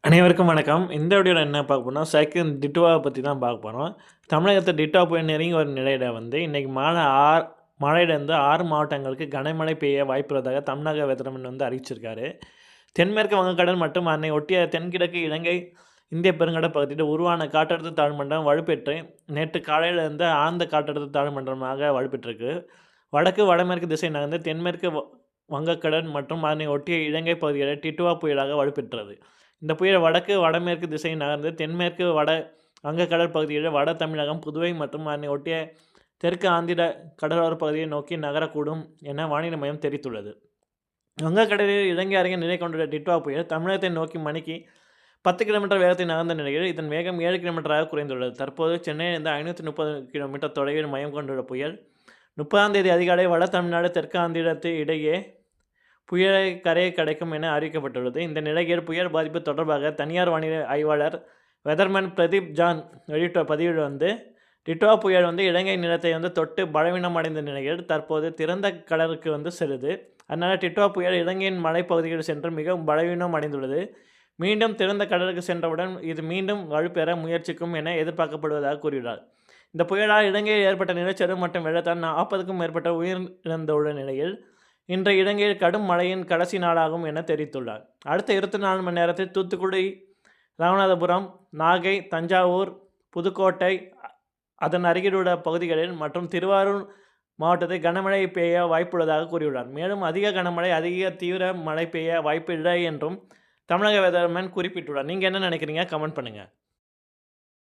அனைவருக்கும் வணக்கம். இந்த வீடியோல என்ன பார்க்க போறோம்னா, சைக்ளோன் டிட்டோவ பத்தி தான் பார்க்க போறோம். தமிழகத்த டிட்டோ புயல் நெருங்கி வரும் நிலையில இன்னைக்கு மாலை மழையிலேருந்து 6 மாவட்டங்களுக்கு கனமழை பெய்ய வாய்ப்பு உள்ளதாக தமிழக வெதர்மேன் அறிவிச்சிருக்காரு. தென்மேற்கு வங்கக்கடல் மற்றும் அதனை ஒட்டிய தென்கிழக்கு இலங்கை, இந்திய பெருங்கடல் பகுதியில் உருவான காற்றழுத்த தாழ்வுமண்டலம் வலுப்பெற்று நேற்று காலையிலிருந்து ஆழ்ந்த காற்றழுத்த தாழ்வுமண்டலமாக வலுப்பெற்றிருக்கு. வடக்கு வடமேற்கு திசை நகர்ந்து தென்மேற்கு வங்கக்கடல் மற்றும் அதனை ஒட்டிய இலங்கை பகுதிகளில் டிட்டோவா புயலாக வலுப்பெற்றது. இந்த புயல் வடக்கு வடமேற்கு திசையில் நகர்ந்து தென்மேற்கு வங்கக்கடல் பகுதியில் வட தமிழகம், புதுவை மற்றும் அதனை ஒட்டிய தெற்கு ஆந்திர கடலோர பகுதியை நோக்கி நகரக்கூடும் என வானிலை மையம் தெரிவித்துள்ளது. வங்கக்கடலில் இலங்கை அருகே நிலை கொண்டுள்ள டிட்வா புயல் தமிழகத்தை நோக்கி மணிக்கு 10 கிலோமீட்டர் வேகத்தில் நகர்ந்த நிலையில் இதன் வேகம் 7 கிலோமீட்டராக குறைந்துள்ளது. தற்போது சென்னையிலிருந்து 530 கிலோமீட்டர் தொலைவில் மையம் கொண்டுள்ள புயல் 30ஆம் தேதி அதிகாலை வட தமிழ்நாடு, தெற்கு ஆந்திரத்து இடையே புயலை கரையை கடக்கும் என அறிவிக்கப்பட்டுள்ளது. இந்த நிலையில் புயல் பாதிப்பு தொடர்பாக தனியார் வானிலை ஆய்வாளர் வெதர்மேன் பிரதீப் ஜான் வெளியிட்ட பதிவில் டிட்டோவா புயல் இலங்கை நிலத்தை தொட்டு பலவீனமடைந்த நிலையில் தற்போது திறந்த கடலுக்கு செல்லுது. அதனால் டிட்டோவா புயல் இலங்கையின் மலைப்பகுதிகளில் சென்று மிகவும் பலவீனம் அடைந்துள்ளது. மீண்டும் திறந்த கடலுக்கு சென்றவுடன் இது மீண்டும் வலுப்பெற முயற்சிக்கும் என எதிர்பார்க்கப்படுவதாக கூறியுள்ளார். இந்த புயலால் இலங்கையில் ஏற்பட்ட நிலச்சரிவு மற்றும் வெள்ளத்தால் 40க்கும் மேற்பட்ட உயிரிழந்துள்ள நிலையில் இன்றைய இலங்கையில் கடும் மழையின் கடைசி நாளாகும் என தெரிவித்துள்ளார். அடுத்த 24 மணி நேரத்தில் தூத்துக்குடி, ராமநாதபுரம், நாகை, தஞ்சாவூர், புதுக்கோட்டை, அதன் அருகிலுள்ள பகுதிகளில் மற்றும் திருவாரூர் மாவட்டத்தில் கனமழை பெய்ய வாய்ப்புள்ளதாக கூறியுள்ளார். மேலும் அதிக கனமழை, அதிக தீவிர மழை பெய்ய வாய்ப்பு இல்லை என்றும் தமிழக வெதர்மேன் குறிப்பிட்டுள்ளார். நீங்கள் என்ன நினைக்கிறீங்க? கமெண்ட் பண்ணுங்கள்.